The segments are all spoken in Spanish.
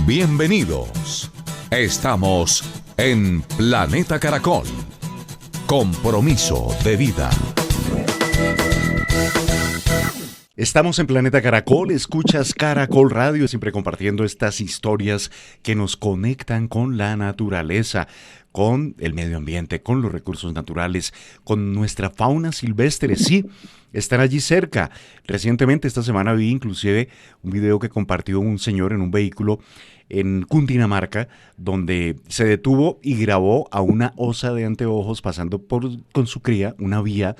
Bienvenidos. Estamos en Planeta Caracol. Compromiso de vida. Estamos en Planeta Caracol, escuchas Caracol Radio, siempre compartiendo estas historias que nos conectan con la naturaleza, con el medio ambiente, con los recursos naturales, con nuestra fauna silvestre. Sí, están allí cerca. Recientemente, esta semana, vi inclusive un video que compartió un señor en un vehículo en Cundinamarca, donde se detuvo y grabó a una osa de anteojos pasando con su cría una vía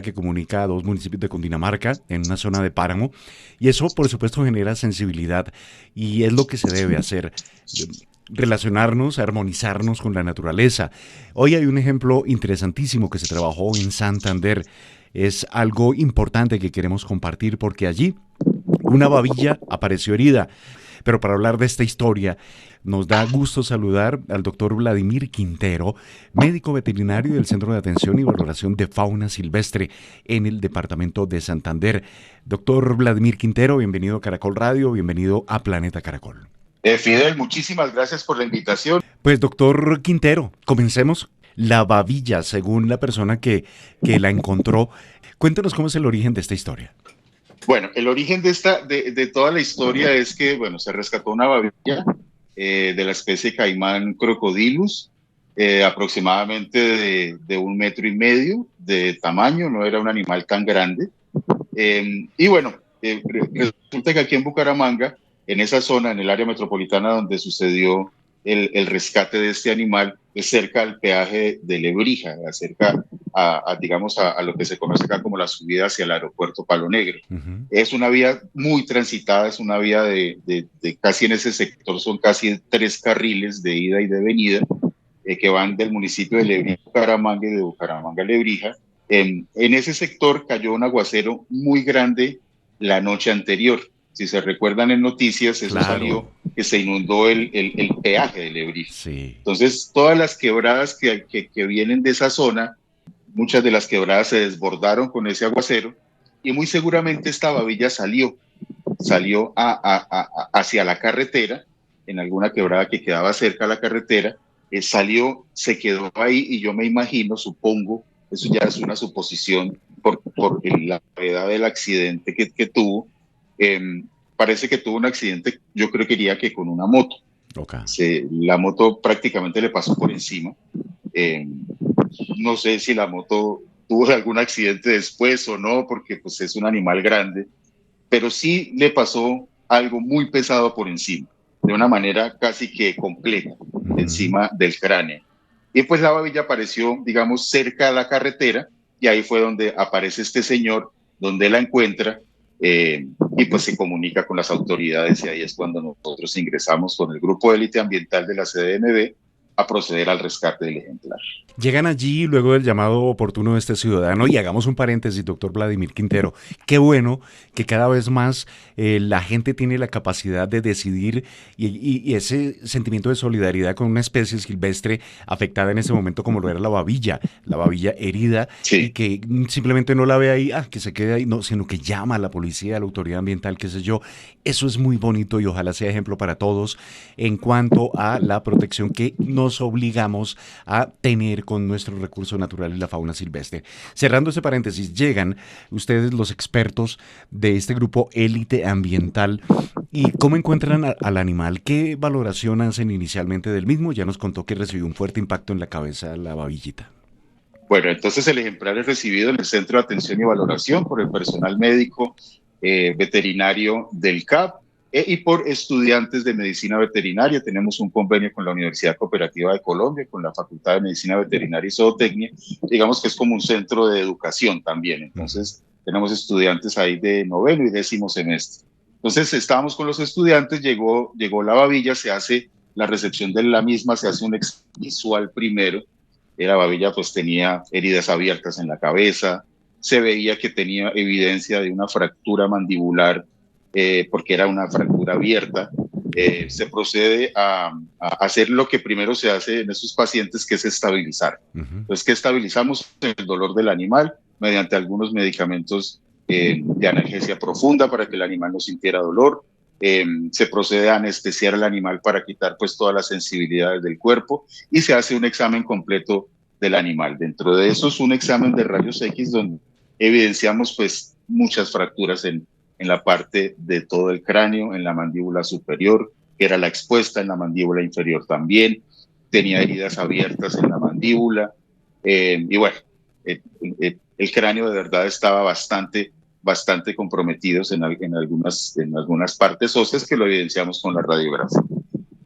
que comunica a dos municipios de Cundinamarca en una zona de páramo, y eso por supuesto genera sensibilidad y es lo que se debe hacer, relacionarnos, armonizarnos con la naturaleza. Hoy hay un ejemplo interesantísimo que se trabajó en Santander, es algo importante que queremos compartir porque allí una babilla apareció herida. Pero para hablar de esta historia, nos da gusto saludar al doctor Vladimir Quintero, médico veterinario del Centro de Atención y Valoración de Fauna Silvestre en el departamento de Santander. Doctor Vladimir Quintero, bienvenido a Caracol Radio, bienvenido a Planeta Caracol. Fidel, muchísimas gracias por la invitación. Pues doctor Quintero, comencemos. La babilla, según la persona que la encontró, cuéntanos cómo es el origen de esta historia. Bueno, el origen de toda la historia es que, se rescató una babilla de la especie caimán crocodilus, aproximadamente de 1,5 metros de tamaño, no era un animal tan grande. Resulta que aquí en Bucaramanga, en esa zona, en el área metropolitana donde sucedió el rescate de este animal, es cerca al peaje de Lebrija, cerca a lo que se conoce acá como la subida hacia el aeropuerto Palo Negro. Uh-huh. Es una vía muy transitada, es una vía de casi en ese sector, son casi 3 carriles de ida y de venida que van del municipio de Lebrija a Bucaramanga y de Bucaramanga a Lebrija. En ese sector cayó un aguacero muy grande la noche anterior. Si se recuerdan en noticias, eso salió, que se inundó el peaje de Lebrija. Sí. Entonces, todas las quebradas que vienen de esa zona, muchas de las quebradas se desbordaron con ese aguacero y muy seguramente esta babilla salió hacia la carretera, en alguna quebrada que quedaba cerca a la carretera, se quedó ahí y yo me imagino, supongo, eso ya es una suposición por la gravedad del accidente que tuvo. Parece que tuvo un accidente, yo creo que diría que con una moto. Okay. La moto prácticamente le pasó por encima. No sé si la moto tuvo algún accidente después o no, porque pues es un animal grande, pero sí le pasó algo muy pesado por encima, de una manera casi que completa, encima del cráneo. Y pues la babilla apareció, digamos, cerca de la carretera, y ahí fue donde aparece este señor, donde la encuentra, y pues se comunica con las autoridades, y ahí es cuando nosotros ingresamos con el grupo de élite ambiental de la CDMV a proceder al rescate del ejemplar. Llegan allí luego del llamado oportuno de este ciudadano, y hagamos un paréntesis, doctor Vladimir Quintero, qué bueno que cada vez más la gente tiene la capacidad de decidir y ese sentimiento de solidaridad con una especie silvestre afectada en ese momento como lo era la babilla herida, sí. Y que simplemente no la ve ahí, que se quede ahí, no, sino que llama a la policía, a la autoridad ambiental, qué sé yo. Eso es muy bonito y ojalá sea ejemplo para todos en cuanto a la protección que nos obligamos a tener con nuestros recursos naturales y la fauna silvestre. Cerrando ese paréntesis, llegan ustedes los expertos de este grupo élite ambiental y ¿cómo encuentran al animal? ¿Qué valoración hacen inicialmente del mismo? Ya nos contó que recibió un fuerte impacto en la cabeza la babillita. Bueno, entonces el ejemplar es recibido en el Centro de Atención y Valoración por el personal médico veterinario del CAP y por estudiantes de medicina veterinaria. Tenemos un convenio con la Universidad Cooperativa de Colombia, con la Facultad de Medicina Veterinaria y Zootecnia. Digamos que es como un centro de educación también. Entonces, tenemos estudiantes ahí de 9º y 10º semestre. Entonces, estábamos con los estudiantes, llegó la babilla, se hace la recepción de la misma, se hace un examen visual primero. La babilla pues tenía heridas abiertas en la cabeza, se veía que tenía evidencia de una fractura mandibular, porque era una fractura abierta. Se procede a hacer lo que primero se hace en esos pacientes, que es estabilizar. Entonces, que estabilizamos el dolor del animal mediante algunos medicamentos de analgesia profunda para que el animal no sintiera dolor. se procede a anestesiar al animal para quitar pues todas las sensibilidades del cuerpo y se hace un examen completo del animal. Dentro de eso es un examen de rayos X donde evidenciamos pues muchas fracturas en la parte de todo el cráneo, en la mandíbula superior, que era la expuesta, en la mandíbula inferior también, tenía heridas abiertas en la mandíbula, y bueno, el cráneo de verdad estaba bastante comprometidos en algunas partes óseas que lo evidenciamos con la radiografía.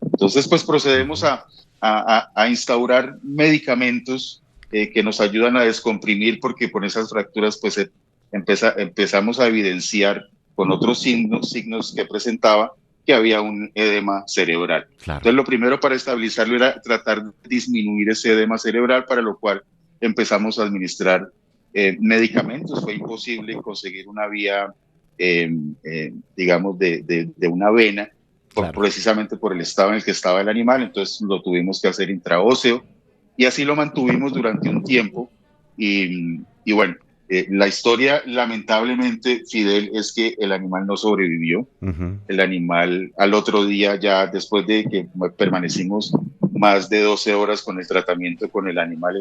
Entonces, pues procedemos a instaurar medicamentos que nos ayudan a descomprimir, porque con esas fracturas pues empezamos a evidenciar con otros signos que presentaba que había un edema cerebral. Claro. Entonces, lo primero para estabilizarlo era tratar de disminuir ese edema cerebral, para lo cual empezamos a administrar medicamentos. Fue imposible conseguir una vía, digamos, de una vena, claro, precisamente por el estado en el que estaba el animal, entonces lo tuvimos que hacer intraóseo, y así lo mantuvimos durante un tiempo, y bueno, la historia, lamentablemente, Fidel, es que el animal no sobrevivió. El animal al otro día, ya después de que permanecimos más de 12 horas con el tratamiento con el animal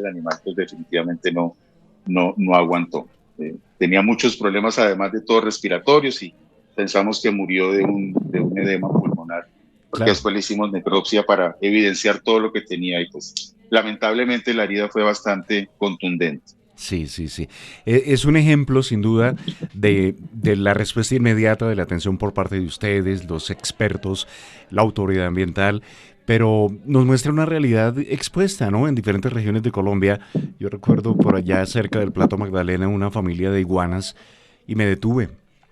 pues definitivamente no aguantó. Tenía muchos problemas, además de todos respiratorios, y pensamos que murió de un edema pulmonar, porque después le hicimos necropsia para evidenciar todo lo que tenía, y pues lamentablemente la herida fue bastante contundente. Sí. Es un ejemplo, sin duda, de la respuesta inmediata de la atención por parte de ustedes, los expertos, la autoridad ambiental, pero nos muestra una realidad expuesta, ¿no? En diferentes regiones de Colombia. Yo recuerdo por allá cerca del Plato Magdalena una familia de iguanas, y me detuve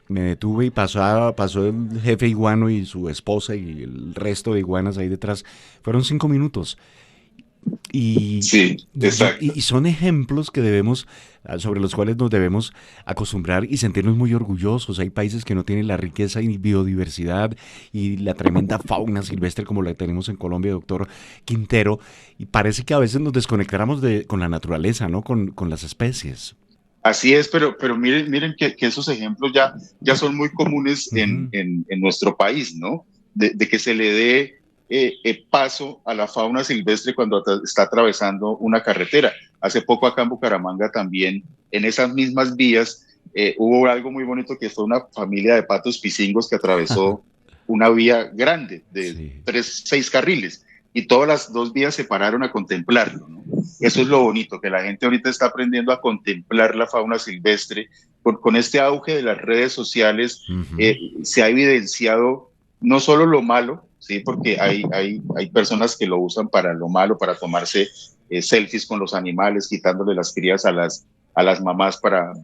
y pasó el jefe iguano y su esposa y el resto de iguanas ahí detrás. Fueron 5 minutos. Sí, exacto. Y son ejemplos sobre los cuales nos debemos acostumbrar y sentirnos muy orgullosos. Hay países que no tienen la riqueza y biodiversidad y la tremenda fauna silvestre como la tenemos en Colombia, doctor Quintero, y parece que a veces nos desconectamos con la naturaleza, ¿no? Con las especies. Así es, pero miren que esos ejemplos ya son muy comunes en nuestro país, ¿no? De que se le dé paso a la fauna silvestre cuando está atravesando una carretera. Hace poco acá en Bucaramanga también, en esas mismas vías, hubo algo muy bonito, que fue una familia de patos pisingos que atravesó una vía grande de 6 carriles, y todas las 2 vías se pararon a contemplarlo, ¿no? Eso es lo bonito, que la gente ahorita está aprendiendo a contemplar la fauna silvestre. Con este auge de las redes sociales, se ha evidenciado no solo lo malo, ¿sí? Porque hay personas que lo usan para lo malo, para tomarse selfies con los animales, quitándole las crías a las mamás para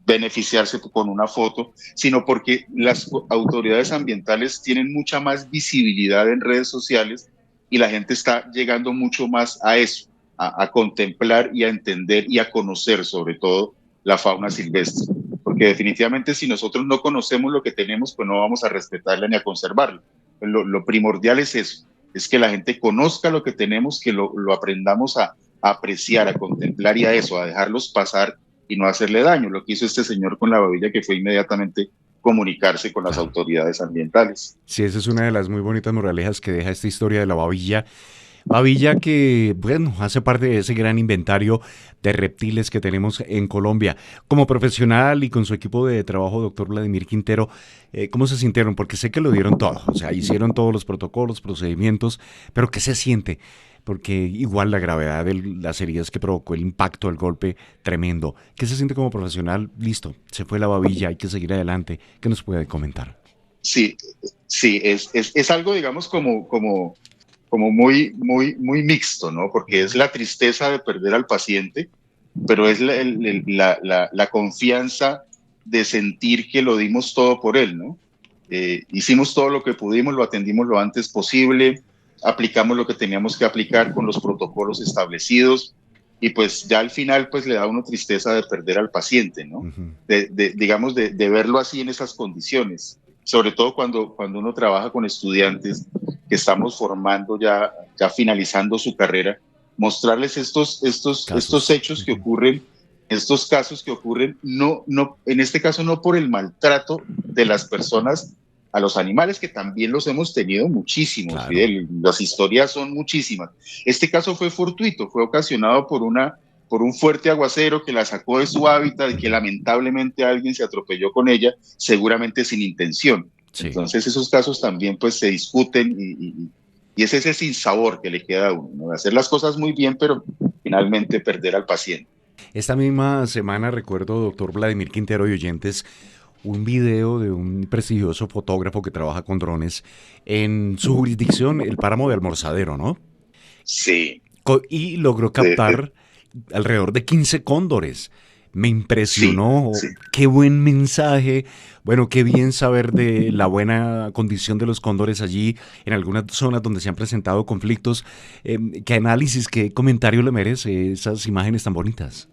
beneficiarse con una foto, sino porque las autoridades ambientales tienen mucha más visibilidad en redes sociales, y la gente está llegando mucho más a eso, a contemplar y a entender y a conocer sobre todo la fauna silvestre, porque definitivamente si nosotros no conocemos lo que tenemos, pues no vamos a respetarla ni a conservarla. Lo primordial es eso, es que la gente conozca lo que tenemos, que lo aprendamos a apreciar, a contemplar, y a eso, a dejarlos pasar y no hacerle daño. Lo que hizo este señor con la babilla, que fue inmediatamente comunicarse con las autoridades ambientales. Sí, esa es una de las muy bonitas moralejas que deja esta historia de la babilla. Babilla que, bueno, hace parte de ese gran inventario de reptiles que tenemos en Colombia. Como profesional y con su equipo de trabajo, doctor Vladimir Quintero, ¿cómo se sintieron? Porque sé que lo dieron todo, o sea, hicieron todos los protocolos, procedimientos, pero ¿qué se siente? Porque igual la gravedad de las heridas que provocó el impacto, el golpe, tremendo. ¿Qué se siente como profesional? Listo, se fue la babilla, hay que seguir adelante. ¿Qué nos puede comentar? Sí, es algo, digamos, como muy mixto, ¿no? Porque es la tristeza de perder al paciente, pero es la confianza de sentir que lo dimos todo por él, ¿no? Hicimos todo lo que pudimos, lo atendimos lo antes posible, aplicamos lo que teníamos que aplicar con los protocolos establecidos, y pues ya al final pues le da a uno tristeza de perder al paciente, ¿no? Digamos, de verlo así en esas condiciones, sobre todo cuando uno trabaja con estudiantes que estamos formando ya finalizando su carrera, mostrarles estos hechos que ocurren, estos casos que ocurren, no, en este caso no por el maltrato de las personas a los animales, que también los hemos tenido muchísimos, Claro. Fidel. Las historias son muchísimas. Este caso fue fortuito, fue ocasionado por un fuerte aguacero que la sacó de su hábitat y que lamentablemente alguien se atropelló con ella, seguramente sin intención. Sí. Entonces esos casos también pues se discuten y es ese sinsabor que le queda a uno, ¿no? Hacer las cosas muy bien, pero finalmente perder al paciente. Esta misma semana recuerdo, doctor Vladimir Quintero y oyentes, un video de un prestigioso fotógrafo que trabaja con drones en su jurisdicción, el páramo de Almorzadero, ¿no? Sí. Y logró captar alrededor de 15 cóndores. Me impresionó, sí. Qué buen mensaje. Bueno, qué bien saber de la buena condición de los cóndores allí, en algunas zonas donde se han presentado conflictos. ¿Qué análisis, qué comentario le merece esas imágenes tan bonitas?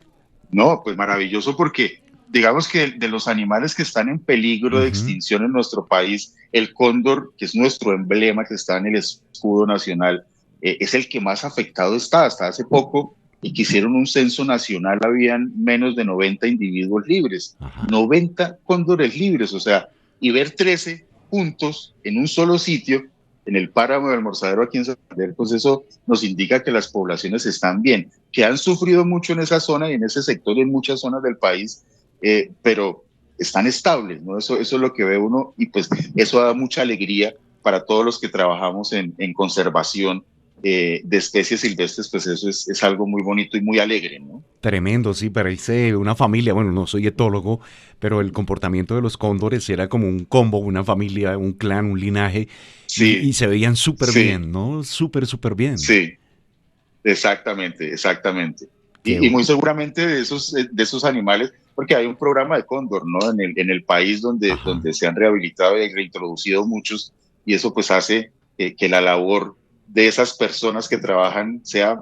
No, pues maravilloso, porque digamos que de los animales que están en peligro de extinción en nuestro país, el cóndor, que es nuestro emblema, que está en el escudo nacional, es el que más afectado está. Hasta hace poco, y que hicieron un censo nacional, habían menos de 90 individuos libres. Ajá. 90 cóndores libres, o sea, y ver 13 juntos en un solo sitio, en el páramo del Almorzadero aquí en Santander, pues eso nos indica que las poblaciones están bien, que han sufrido mucho en esa zona y en ese sector y en muchas zonas del país, pero están estables, ¿no? Eso es lo que ve uno, y pues eso da mucha alegría para todos los que trabajamos en conservación de especies silvestres. Pues eso es algo muy bonito y muy alegre, ¿no? Tremendo, sí, parece una familia. Bueno, no soy etólogo, pero el comportamiento de los cóndores era como un combo, una familia, un clan, un linaje, Sí, y se veían súper sí, bien, ¿no? Súper bien. sí, exactamente, exactamente. Qué Y muy bueno. seguramente de esos animales, porque hay un programa de cóndor, ¿no? En el país Ajá. donde se han rehabilitado y reintroducido muchos, y eso pues hace que la labor de esas personas que trabajan sea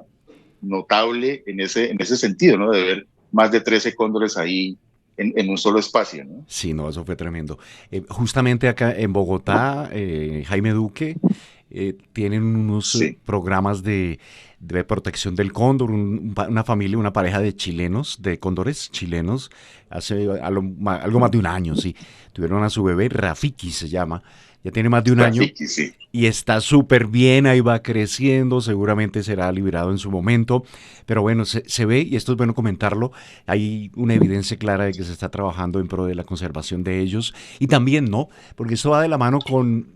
notable en ese sentido, ¿no? De ver más de 13 cóndores ahí en un solo espacio, ¿no? Sí, no, eso fue tremendo. Justamente acá en Bogotá, Jaime Duque, tienen unos Sí, programas de protección del cóndor, una familia, una pareja de chilenos, de cóndores chilenos, hace algo más de un año, sí. Tuvieron a su bebé, Rafiki se llama, ya tiene más de un año. Rafiki, sí. Y está súper bien, ahí va creciendo, seguramente será liberado en su momento, pero bueno, se ve, y esto es bueno comentarlo, hay una evidencia clara de que se está trabajando en pro de la conservación de ellos, y también, ¿no? Porque esto va de la mano con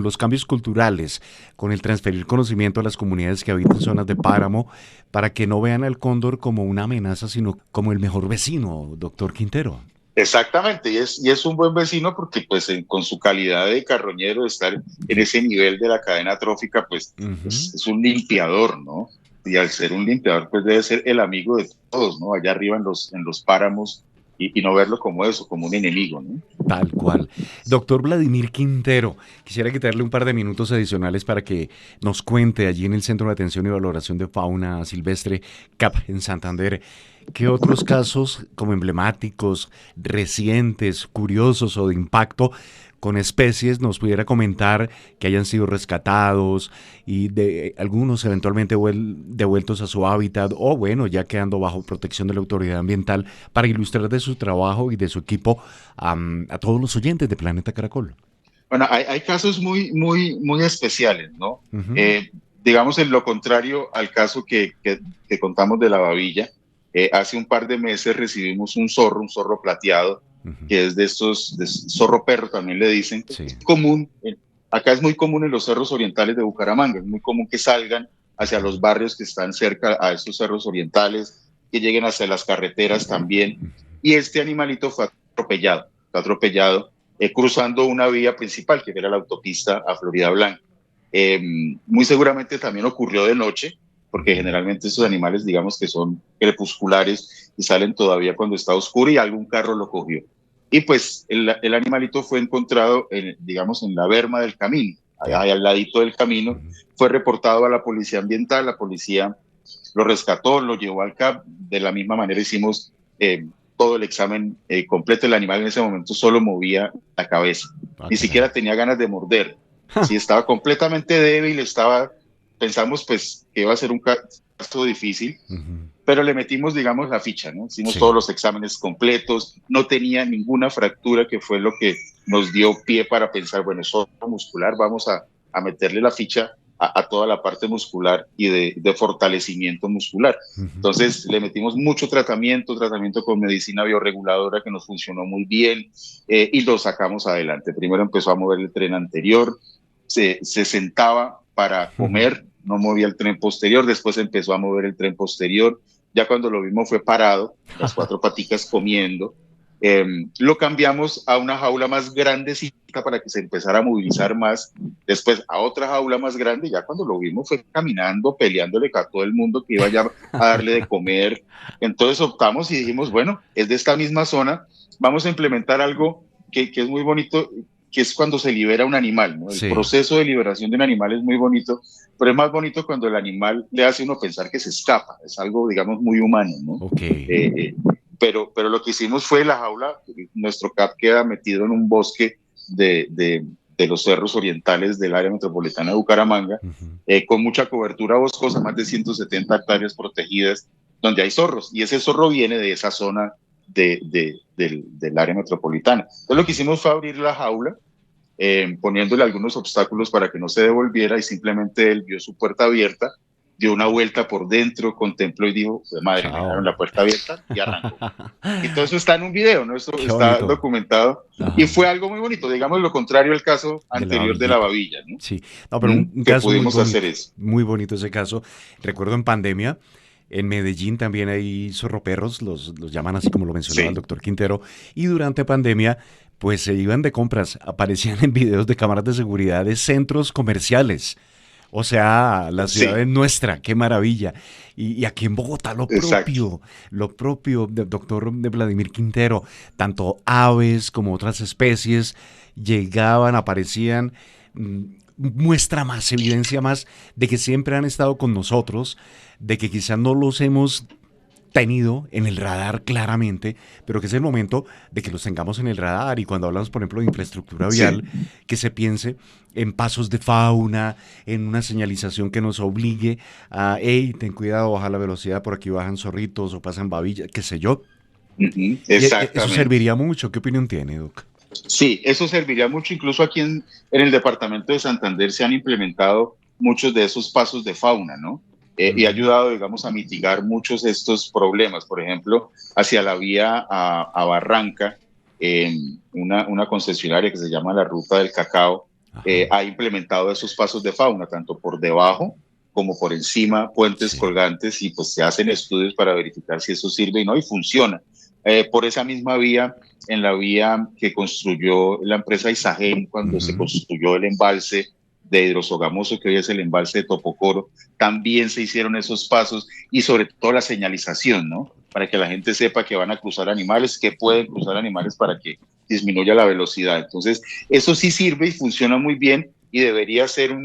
los cambios culturales, con el transferir conocimiento a las comunidades que habitan zonas de páramo, para que no vean al cóndor como una amenaza, sino como el mejor vecino, doctor Quintero. Exactamente, y es un buen vecino porque pues con su calidad de carroñero, estar en ese nivel de la cadena trófica, pues Ujú. es un limpiador, ¿no? Y al ser un limpiador, pues debe ser el amigo de todos, ¿no? Allá arriba en los páramos, y no verlo como eso, como un enemigo, ¿no? Tal cual. Doctor Vladimir Quintero, quisiera quitarle un par de minutos adicionales para que nos cuente allí en el Centro de Atención y Valoración de Fauna Silvestre, CAP, en Santander, qué otros casos como emblemáticos, recientes, curiosos o de impacto con especies nos pudiera comentar que hayan sido rescatados y de algunos eventualmente devueltos a su hábitat o bueno, ya quedando bajo protección de la autoridad ambiental para ilustrar de su trabajo y de su equipo a todos los oyentes de Planeta Caracol. Bueno, hay casos muy especiales, ¿no? Ujú. Eh, digamos en lo contrario al caso que contamos de la babilla. Hace un par de meses recibimos un zorro plateado, Ujú. que es de estos, zorro perro también le dicen. Sí. Es común, acá es muy común en los cerros orientales de Bucaramanga, es muy común que salgan hacia los barrios que están cerca a estos cerros orientales, que lleguen hacia las carreteras también. Y este animalito fue atropellado cruzando una vía principal, que era la autopista a Florida Blanca. Muy seguramente también ocurrió de noche, porque Ujú. generalmente estos animales, digamos que son crepusculares y salen todavía cuando está oscuro, y algún carro lo cogió. Y pues el animalito fue encontrado, digamos, en la berma del camino, Ya. allá al ladito del camino. Ujú. Fue reportado a la policía ambiental, la policía lo rescató, lo llevó al CAP. De la misma manera hicimos todo el examen completo. El animal en ese momento solo movía la cabeza, Ah, ni caray. siquiera tenía ganas de morder. Ja. Sí, estaba completamente débil, pensamos pues que iba a ser un caso difícil, Ujú. pero le metimos, digamos, la ficha, ¿no? Hicimos Sí. todos los exámenes completos, no tenía ninguna fractura, que fue lo que nos dio pie para pensar, bueno, zona muscular, vamos a meterle la ficha a toda la parte muscular y de fortalecimiento muscular. Ujú. Entonces le metimos mucho tratamiento con medicina bioreguladora que nos funcionó muy bien, y lo sacamos adelante. Primero empezó a mover el tren anterior, se sentaba para comer, no movía el tren posterior, después empezó a mover el tren posterior, ya cuando lo vimos fue parado, las cuatro paticas comiendo. Lo cambiamos a una jaula más grandecita para que se empezara a movilizar más, después a otra jaula más grande, ya cuando lo vimos fue caminando, peleándole a todo el mundo que iba ya a darle de comer. Entonces optamos y dijimos, bueno, es de esta misma zona, vamos a implementar algo que es muy bonito, que es cuando se libera un animal, ¿no? El Sí. proceso de liberación de un animal es muy bonito, pero es más bonito cuando el animal le hace a uno pensar que se escapa, es algo, digamos, muy humano, ¿no? Ok. Pero lo que hicimos fue la jaula, nuestro CAP queda metido en un bosque de los cerros orientales del área metropolitana de Bucaramanga, con mucha cobertura boscosa, más de 170 hectáreas protegidas, donde hay zorros, y ese zorro viene de esa zona del área metropolitana. Entonces lo que hicimos fue abrir la jaula, poniéndole algunos obstáculos para que no se devolviera, y simplemente él vio su puerta abierta, dio una vuelta por dentro, contempló y dijo, madre, me dejaron la puerta abierta, y arrancó. Y todo eso está en un video, ¿no? Eso Qué está bonito. documentado. Ajá. Y fue algo muy bonito, digamos lo contrario al caso anterior de la babilla, ¿no? Sí, no, pero un Que caso muy pudimos bonito, hacer eso. muy bonito ese caso. Recuerdo en pandemia, en Medellín también hay zorroperros, los llaman así como lo mencionaba el Sí, doctor Quintero, y durante pandemia, pues se iban de compras, aparecían en videos de cámaras de seguridad de centros comerciales. O sea, la ciudad sí, es nuestra, qué maravilla. Y aquí en Bogotá exacto. lo propio del doctor de Vladimir Quintero, tanto aves como otras especies llegaban, aparecían, mm, muestra más, evidencia más de que siempre han estado con nosotros, de que quizás no los hemos tenido en el radar claramente, pero que es el momento de que los tengamos en el radar. Y cuando hablamos, por ejemplo, de infraestructura Sí. vial, que se piense en pasos de fauna, en una señalización que nos obligue a, hey, ten cuidado, baja la velocidad, por aquí bajan zorritos o pasan babillas, qué sé yo. Ujú, Y eso exactamente. serviría mucho. ¿Qué opinión tiene, Doc? Sí, eso serviría mucho. Incluso aquí en el departamento de Santander se han implementado muchos de esos pasos de fauna, ¿no? Y ha Ujú. ayudado, digamos, a mitigar muchos de estos problemas. Por ejemplo, hacia la vía a Barranca, una concesionaria que se llama la Ruta del Cacao, Ajá. ha implementado esos pasos de fauna, tanto por debajo como por encima, puentes Sí. colgantes, y pues se hacen estudios para verificar si eso sirve y no, y funciona. Por esa misma vía, en la vía que construyó la empresa Isagen cuando se Ujú. construyó el embalse de Hidrosogamoso, que hoy es el embalse de Topocoro, también se hicieron esos pasos, y sobre todo la señalización, ¿no? Para que la gente sepa que van a cruzar animales, que pueden cruzar animales, para que disminuya la velocidad. Entonces, eso sí sirve y funciona muy bien, y debería ser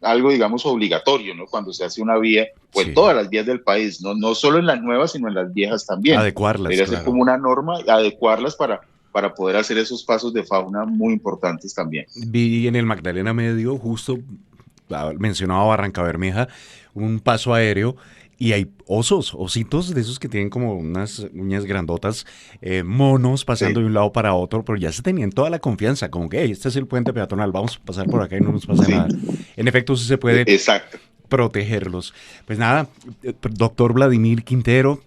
algo, digamos, obligatorio, ¿no? Cuando se hace una vía, o en Sí. todas las vías del país, ¿no? No solo en las nuevas, sino en las viejas también. Adecuarlas, Debería ser como claro. una norma, adecuarlas para poder hacer esos pasos de fauna muy importantes también. Vi en el Magdalena Medio, justo mencionaba Barranca Bermeja, un paso aéreo y hay ositos de esos que tienen como unas uñas grandotas, monos pasando Sí, de un lado para otro, pero ya se tenían toda la confianza, como que, hey, este es el puente peatonal, vamos a pasar por acá y no nos pasa sí, nada. En efecto, sí se puede exacto. protegerlos. Pues nada, doctor Vladimir Quintero,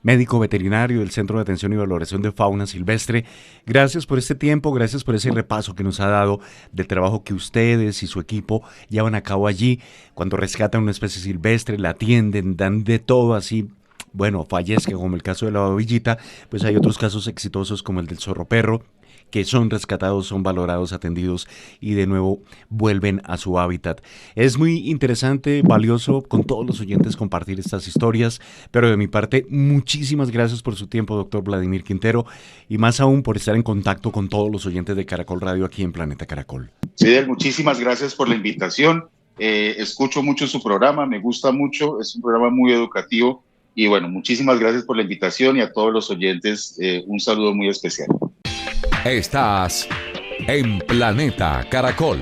médico veterinario del Centro de Atención y Valoración de Fauna Silvestre. Gracias por este tiempo, gracias por ese repaso que nos ha dado del trabajo que ustedes y su equipo llevan a cabo allí cuando rescatan una especie silvestre, la atienden, dan de todo así. Bueno, fallezca, como el caso de la babillita, pues hay otros casos exitosos como el del zorro perro, que son rescatados, son valorados, atendidos y de nuevo vuelven a su hábitat. Es muy interesante, valioso con todos los oyentes compartir estas historias, pero de mi parte, muchísimas gracias por su tiempo, doctor Vladimir Quintero, y más aún por estar en contacto con todos los oyentes de Caracol Radio aquí en Planeta Caracol. Fidel, muchísimas gracias por la invitación. Escucho mucho su programa, me gusta mucho, es un programa muy educativo. Y bueno, muchísimas gracias por la invitación, y a todos los oyentes un saludo muy especial. Estás en Planeta Caracol.